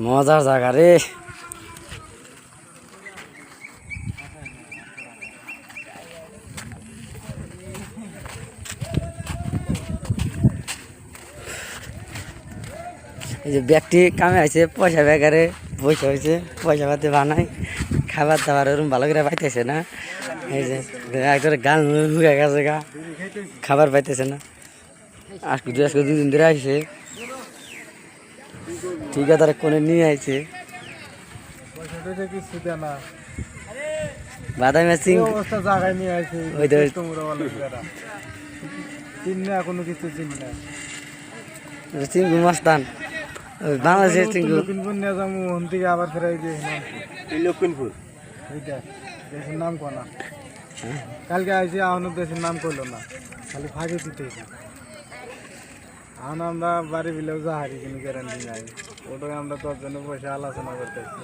মজার জায়গা রে। এই যে ব্যক্তি কামে আছে পয়সা বেকারে বসে হয়েছে, পয়সা পাতি বানায়, খাবার দাবার ওরকম ভালো করে পাইতেছে না। এই যে একজনের গান হুয়ে গেছে গা, খাবার পাইতেছে না। আজকে 2 দিন ধরে আসছে, ঠিক আছে তারা কোনে নিয়ে আইছে বাদামি সিং জায়গায় নিয়ে আসে ওই তো চিনি না, কোনো কিছু চিনি না। চিঙ্গু মস্তান, বাংলাদেশের চিঙ্গু। লক্ষিণপুর নিয়ে যাবো, ওখান থেকে আবার ফেরাই দিয়ে লক্ষিণপুর ওইটা দেশের নাম কোনা। কালকে আইসি এখনো দেশের নাম করলো না, খালি ফাঁকি দিতে। এখন আমরা বাড়ি বিলেও যা হারি, কিন্তু গ্যারান্টি নাই। ওটাই আমরা 10 জনের পয়সা আলোচনা করতেছি।